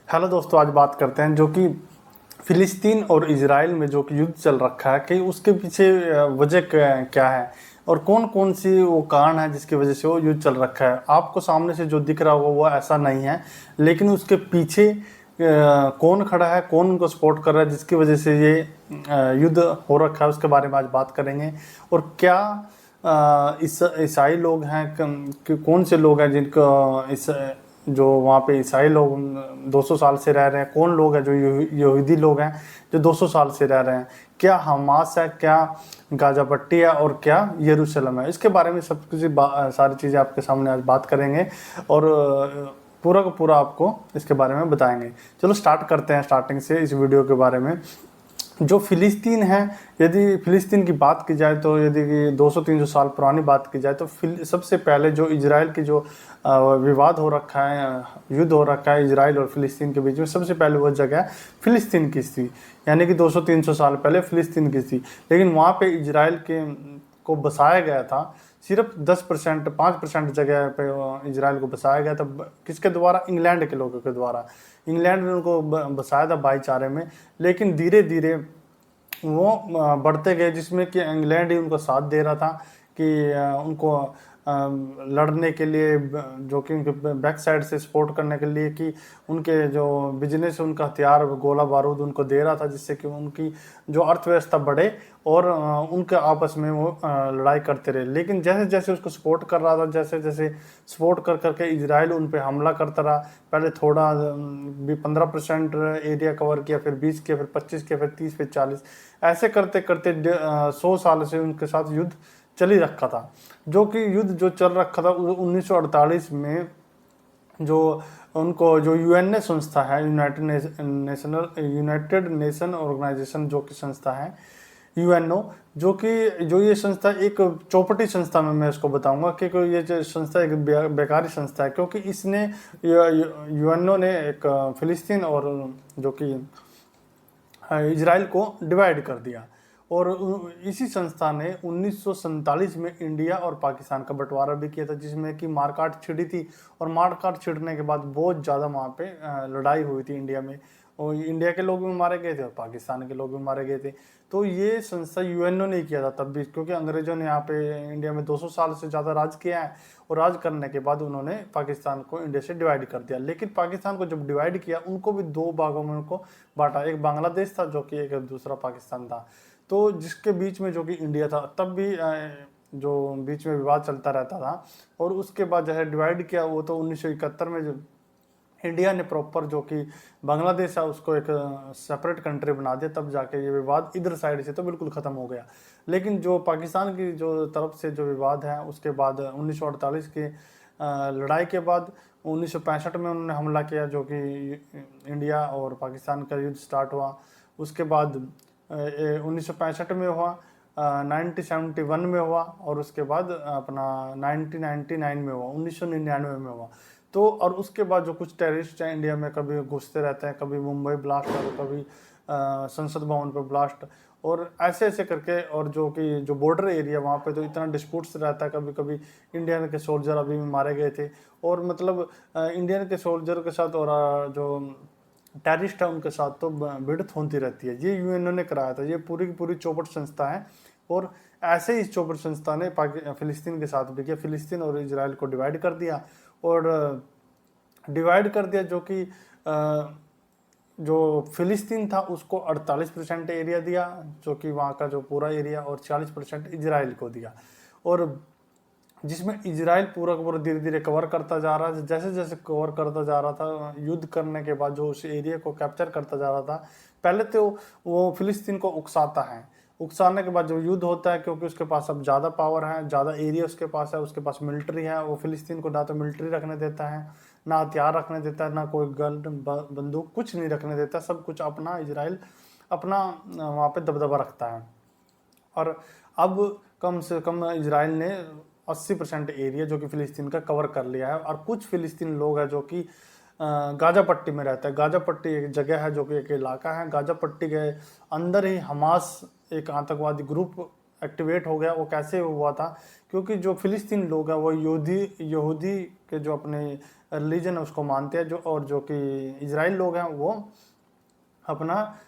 Hello दोस्तों, आज बात करते हैं जो कि फ़िलिस्तीन और इजराइल में जो कि युद्ध चल रखा है कि उसके पीछे वजह क्या है और कौन कौन सी वो कारण है जिसकी वजह से वो युद्ध चल रखा है। आपको सामने से जो दिख रहा होगा वो ऐसा नहीं है, लेकिन उसके पीछे कौन खड़ा है, कौन उनको सपोर्ट कर रहा है जिसकी वजह से ये युद्ध हो रखा है, उसके बारे में आज बात करेंगे। और क्या ईसाई लोग हैं, कौन से लोग हैं जिनको इस जो वहाँ पे ईसाई लोग 200 साल से रह रहे हैं, कौन लोग हैं जो यहूदी लोग हैं जो 200 साल से रह रहे हैं, क्या हमास है, क्या गाजा पट्टी है और क्या यरूशलेम है। इसके बारे में सब कुछ सारी चीज़ें आपके सामने आज बात करेंगे और पूरा का पूरा आपको इसके बारे में बताएंगे। चलो स्टार्ट करते हैं स्टार्टिंग से इस वीडियो के बारे में। जो फ़िलिस्तीन है, यदि फ़िलिस्तीन की बात की जाए तो यदि 200-300 साल पुरानी बात की जाए तो सबसे पहले जो इजराइल की जो विवाद हो रखा है, युद्ध हो रखा है इजराइल और फ़िलिस्तीन के बीच में, सबसे पहले वो जगह फ़िलिस्तीन की थी। यानी कि 200-300 साल पहले फ़िलिस्तीन की थी, लेकिन वहाँ पे इजराइल के को बसाया गया था। सिर्फ 10% 5% जगह पे इजराइल को बसाया गया था। किसके द्वारा? इंग्लैंड के लोगों के द्वारा। इंग्लैंड ने उनको बसाया था भाईचारे में, लेकिन धीरे धीरे वो बढ़ते गए, जिसमें कि इंग्लैंड ही उनको साथ दे रहा था कि उनको लड़ने के लिए, जो कि उनके बैक साइड से सपोर्ट करने के लिए, कि उनके जो बिजनेस, उनका हथियार, गोला बारूद उनको दे रहा था, जिससे कि उनकी जो अर्थव्यवस्था बढ़े और उनके आपस में वो लड़ाई करते रहे। लेकिन जैसे जैसे उसको सपोर्ट कर रहा था, जैसे जैसे सपोर्ट कर करके इजराइल उन पर हमला करता रहा। पहले थोड़ा भी 15% एरिया कवर किया, फिर 20 किया, फिर 25 किया, फिर 30, फिर 40, ऐसे करते करते 100 साल से उनके साथ युद्ध चल ही रखा था। जो कि युद्ध जो चल रखा था 1948 में, जो उनको जो यूएनए संस्था है, यूनाइटेड नेशन ऑर्गेनाइजेशन जो कि संस्था है, यूएनओ, जो ये संस्था एक चौपटी संस्था में मैं इसको बताऊंगा कि ये जो संस्था एक बेकारी संस्था है, क्योंकि इसने यूएनओ ने एक फ़िलिस्तीन और जो कि इजराइल को डिवाइड कर दिया। और इसी संस्था ने 1947 में इंडिया और पाकिस्तान का बंटवारा भी किया था, जिसमें कि मारकाट छिड़ी थी। और मारकाट छिड़ने के बाद बहुत ज़्यादा वहाँ पे लड़ाई हुई थी इंडिया में, और इंडिया के लोग भी मारे गए थे और पाकिस्तान के लोग भी मारे गए थे। तो ये संस्था यूएनओ ने किया था तब भी, क्योंकि अंग्रेजों ने यहाँ पे इंडिया में 200 साल से ज़्यादा राज किया है, और राज करने के बाद उन्होंने पाकिस्तान को इंडिया से डिवाइड कर दिया। लेकिन पाकिस्तान को जब डिवाइड किया, उनको भी दो भागों में उनको बांटा। एक बांग्लादेश था, जो कि एक दूसरा पाकिस्तान था, तो जिसके बीच में जो कि इंडिया था। तब भी जो बीच में विवाद चलता रहता था। और उसके बाद जैसे डिवाइड किया, वो तो 1971 में जो इंडिया ने प्रॉपर जो कि बांग्लादेश है उसको एक सेपरेट कंट्री बना दिया, तब जाके ये विवाद इधर साइड से तो बिल्कुल ख़त्म हो गया। लेकिन जो पाकिस्तान की जो तरफ से जो विवाद है, उसके बाद 1948 की लड़ाई के बाद 1965 में उन्होंने हमला किया, जो कि इंडिया और पाकिस्तान का युद्ध स्टार्ट हुआ। उसके बाद 1965 में हुआ, 1971 में हुआ, और उसके बाद अपना 1999 में हुआ, 1999 में हुआ। तो और उसके बाद जो कुछ टेररिस्ट हैं इंडिया में, कभी घुसते रहते हैं, कभी मुंबई ब्लास्ट और कभी संसद भवन पर ब्लास्ट, और ऐसे ऐसे करके। और जो कि जो बॉर्डर एरिया वहाँ पे तो इतना डिस्प्यूट्स रहता है, कभी कभी इंडियन के सोल्जर अभी भी मारे गए थे। और मतलब इंडियन के सोल्जर के साथ और जो टेररिस्ट है उनके साथ तो भिड़ंत होती रहती है। ये यूएनओ ने कराया था, ये पूरी की पूरी चौपट संस्था है। और ऐसे ही इस चौपट संस्था ने फिलिस्तीन के साथ भी किया, फिलिस्तीन और इजराइल को डिवाइड कर दिया। और डिवाइड कर दिया, जो कि जो फिलिस्तीन था उसको 48% एरिया दिया, जो कि वहाँ का जो पूरा एरिया, और 40% इजराइल को दिया। और जिसमें इजराइल पूरा का पूरा धीरे धीरे कवर करता जा रहा है। जैसे जैसे कवर करता जा रहा था, युद्ध करने के बाद जो उस एरिया को कैप्चर करता जा रहा था, पहले तो वो फिलिस्तीन को उकसाता है। उकसाने के बाद जो युद्ध होता है, क्योंकि उसके पास अब ज़्यादा पावर है, ज़्यादा एरिया उसके पास है, उसके पास मिलिट्री है, वो फिलिस्तीन को ना तो मिलिट्री रखने देता है, ना हथियार रखने देता है, ना कोई गन बंदूक, कुछ नहीं रखने देता। सब कुछ अपना इजराइल अपना वहाँ पे दबदबा रखता है। और अब कम से कम इजराइल ने 80% एरिया जो कि फ़िलिस्तीन का कवर कर लिया है। और कुछ फ़िलिस्तीन लोग हैं जो कि गाज़ा पट्टी में रहता है। गाज़ा पट्टी एक जगह है, जो कि एक इलाका है। गाज़ा पट्टी के अंदर ही हमास एक आतंकवादी ग्रुप एक्टिवेट हो गया वो कैसे हुआ था, क्योंकि जो फिलिस्तीन लोग हैं वो यहूदी के जो अपने रिलीजन है उसको मानते हैं, जो और जो कि इजराइल लोग हैं वो अपना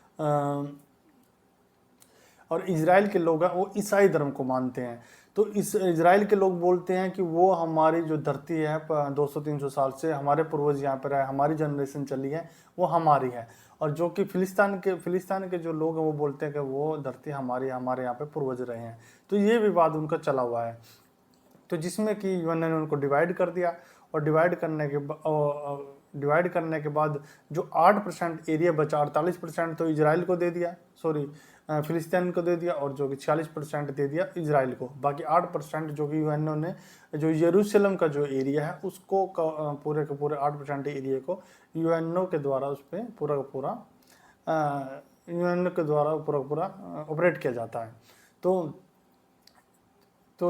और इजराइल के लोग हैं वो ईसाई धर्म को मानते हैं। तो इस इजराइल के लोग बोलते हैं कि वो हमारी जो धरती है 200-300 साल से हमारे पूर्वज यहाँ पर है, हमारी जनरेशन चली है, वो हमारी है। और जो कि फिलिस्तीन के जो लोग हैं वो बोलते हैं कि वो धरती हमारी, हमारे यहाँ पे पूर्वज रहे हैं। तो ये विवाद उनका चला हुआ है। तो जिसमें कि यूएन ने उनको डिवाइड कर दिया, और डिवाइड करने के बाद जो 8% एरिया बचा, 48% तो इजराइल को दे दिया, सॉरी फिलिस्तीन को दे दिया, और जो कि 46% दे दिया इजराइल को। बाकी 8% जो कि यूएनओ ने जो यरूशलेम का जो एरिया है उसको पूरे के पूरे 8% एरिया को यूएनओ के द्वारा उस पर पूरा का पूरा यूएनओ के द्वारा पूरा ऑपरेट किया जाता है। तो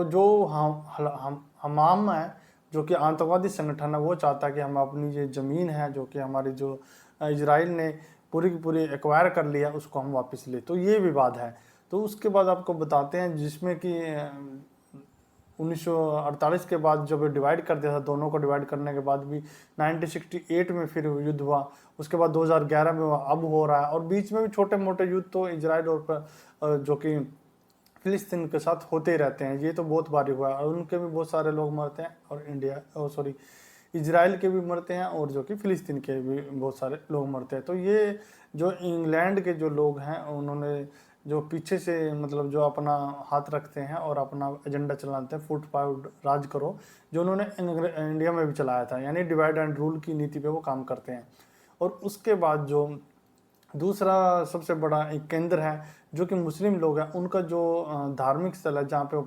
जो हमाम है जो कि आतंकवादी संगठन है, वो चाहता है कि हम अपनी ये ज़मीन है जो कि हमारी जो इजराइल ने पूरी की पूरी एक्वायर कर लिया उसको हम वापस ले। तो ये विवाद है। तो उसके बाद आपको बताते हैं जिसमें कि 1948 के बाद जब डिवाइड कर दिया था, दोनों को डिवाइड करने के बाद भी 1968 में फिर युद्ध हुआ, उसके बाद 2011 में हुआ, अब हो रहा है। और बीच में भी छोटे मोटे युद्ध तो इजराइल और जो कि फिलिस्तीन के साथ होते ही रहते हैं, ये तो बहुत बारी हुआ है। और उनके भी बहुत सारे लोग मरते हैं, और इजराइल के भी मरते हैं, और जो कि फिलिस्तीन के भी बहुत सारे लोग मरते हैं। तो ये जो इंग्लैंड के जो लोग हैं उन्होंने जो पीछे से मतलब जो अपना हाथ रखते हैं और अपना एजेंडा चलाते हैं, फुट पाउड राज करो, जो उन्होंने इंडिया में भी चलाया था, यानी डिवाइड एंड रूल की नीति पे वो काम करते हैं। और उसके बाद जो दूसरा सबसे बड़ा एक केंद्र है जो कि मुस्लिम लोग हैं, उनका जो धार्मिक स्थल है जहाँ पे वो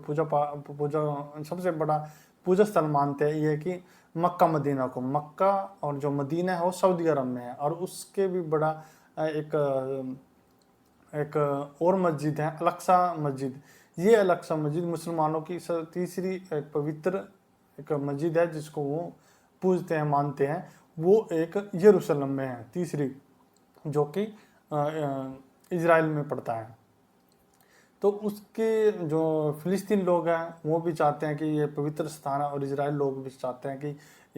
पूजा सबसे बड़ा पूजा स्थल मानते हैं, ये है कि मक्का मदीना को। मक्का और जो मदीना है वो सऊदी अरब में है। और उसके भी बड़ा एक और मस्जिद है अल-अक्सा मस्जिद। ये अल-अक्सा मस्जिद मुसलमानों की तीसरी एक पवित्र एक मस्जिद है जिसको वो पूजते हैं, मानते हैं। वो एक यरूशलेम में है, तीसरी, जो कि इजराइल में पड़ता है। तो उसके जो फिलिस्तीन लोग हैं वो भी चाहते हैं कि ये पवित्र स्थान है, और इजराइल लोग भी चाहते हैं कि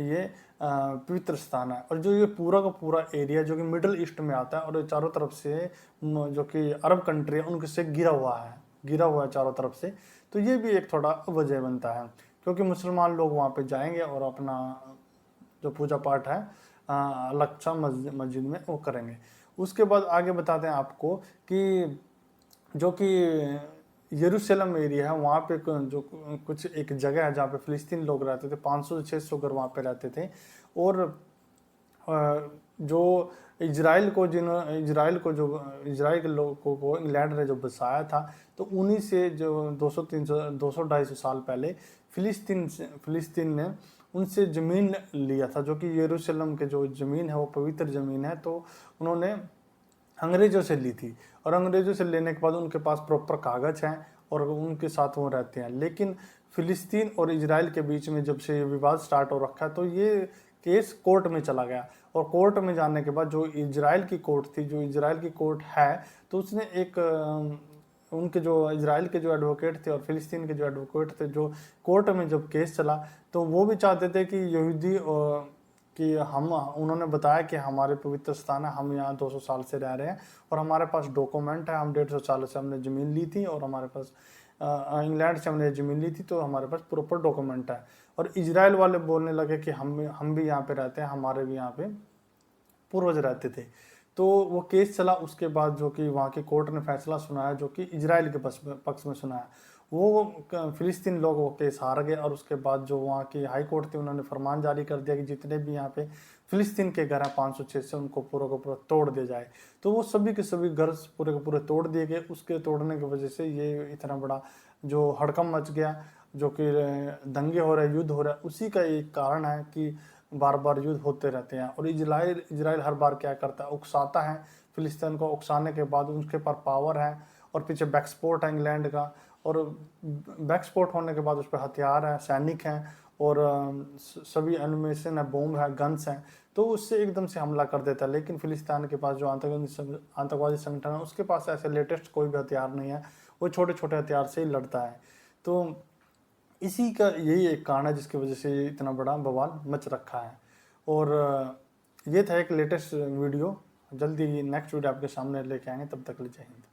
ये पवित्र स्थान है। और जो ये पूरा का पूरा एरिया जो कि मिडल ईस्ट में आता है, और चारों तरफ से जो कि अरब कंट्री है उनके से घिरा हुआ है चारों तरफ से। तो ये भी एक थोड़ा वजह बनता है, क्योंकि मुसलमान लोग वहाँ पे जाएंगे और अपना जो पूजा पाठ है अल-अक्सा मस्जिद में वो करेंगे। उसके बाद आगे बताते हैं आपको कि जो कि यरूशलेम एरिया है वहाँ पे जो कुछ एक जगह है जहाँ पे फिलिस्तीन लोग रहते थे, 500 से 600 घर वहाँ पे रहते थे। और जो इजराइल के लोगों को इंग्लैंड ने जो बसाया था, तो उन्हीं से जो 200-250 साल पहले फिलिस्तीन ने उनसे ज़मीन लिया था, जो कि यरूशलेम के जो ज़मीन है वो पवित्र ज़मीन है। तो उन्होंने अंग्रेज़ों से ली थी, और अंग्रेज़ों से लेने के बाद उनके पास प्रॉपर कागज़ हैं और उनके साथ वो रहते हैं। लेकिन फिलिस्तीन और इजराइल के बीच में जब से ये विवाद स्टार्ट हो रखा है, तो ये केस कोर्ट में चला गया। और कोर्ट में जाने के बाद जो इजराइल की कोर्ट है, तो उसने एक उनके जो इजराइल के जो एडवोकेट थे और फिलिस्तीन के जो एडवोकेट थे, जो कोर्ट में जब केस चला, तो वो भी चाहते थे कि यहूदी कि उन्होंने बताया कि हमारे पवित्र स्थान है, हम यहाँ 200 साल से रह रहे हैं और हमारे पास डॉक्यूमेंट है, हम 150 साल से हमने ज़मीन ली थी और हमारे पास इंग्लैंड से हमने ज़मीन ली थी, तो हमारे पास प्रॉपर डॉक्यूमेंट है। और इजराइल वाले बोलने लगे कि हम भी यहाँ पे रहते हैं, हमारे भी यहाँ पे पूर्वज रहते थे। तो वो केस चला। उसके बाद जो कि वहाँ की कोर्ट ने फैसला सुनाया, जो कि इजराइल के पक्ष में सुनाया। वो फिलिस्तीन लोग वो केस हार गए, और उसके बाद जो वहाँ की हाई कोर्ट थी उन्होंने फरमान जारी कर दिया कि जितने भी यहाँ पे फिलिस्तीन के घर हैं 500-600 उनको पूरा का पूरा तोड़ दिया जाए। तो वो सभी के सभी घर पूरे के पूरे तोड़ दिए गए। उसके तोड़ने की वजह से ये इतना बड़ा जो हड़कंप मच गया, जो कि दंगे हो रहे, युद्ध हो रहा है, उसी का एक कारण है कि बार बार युद्ध होते रहते हैं। और इजराइल हर बार क्या करता है, उकसाता है फिलिस्तीन को। उकसाने के बाद उनके पास पावर है और पीछे बैकस्पोर्ट है इंग्लैंड का, और बैकस्पोर्ट होने के बाद उस पर हथियार है, सैनिक हैं, और सभी एनिमेशन है, बॉम्ब है, गन्स हैं। तो उससे एकदम से हमला कर देता है। लेकिन फिलिस्तीन के पास जो आतंकवादी संगठन है उसके पास ऐसे लेटेस्ट कोई भी हथियार नहीं है। वो छोटे छोटे हथियार से ही लड़ता है। तो इसी का यही एक कारण है जिसकी वजह से ये इतना बड़ा बवाल मच रखा है। और ये था एक लेटेस्ट वीडियो। जल्दी नेक्स्ट वीडियो आपके सामने लेके आएंगे, तब तक ले जय हिंद।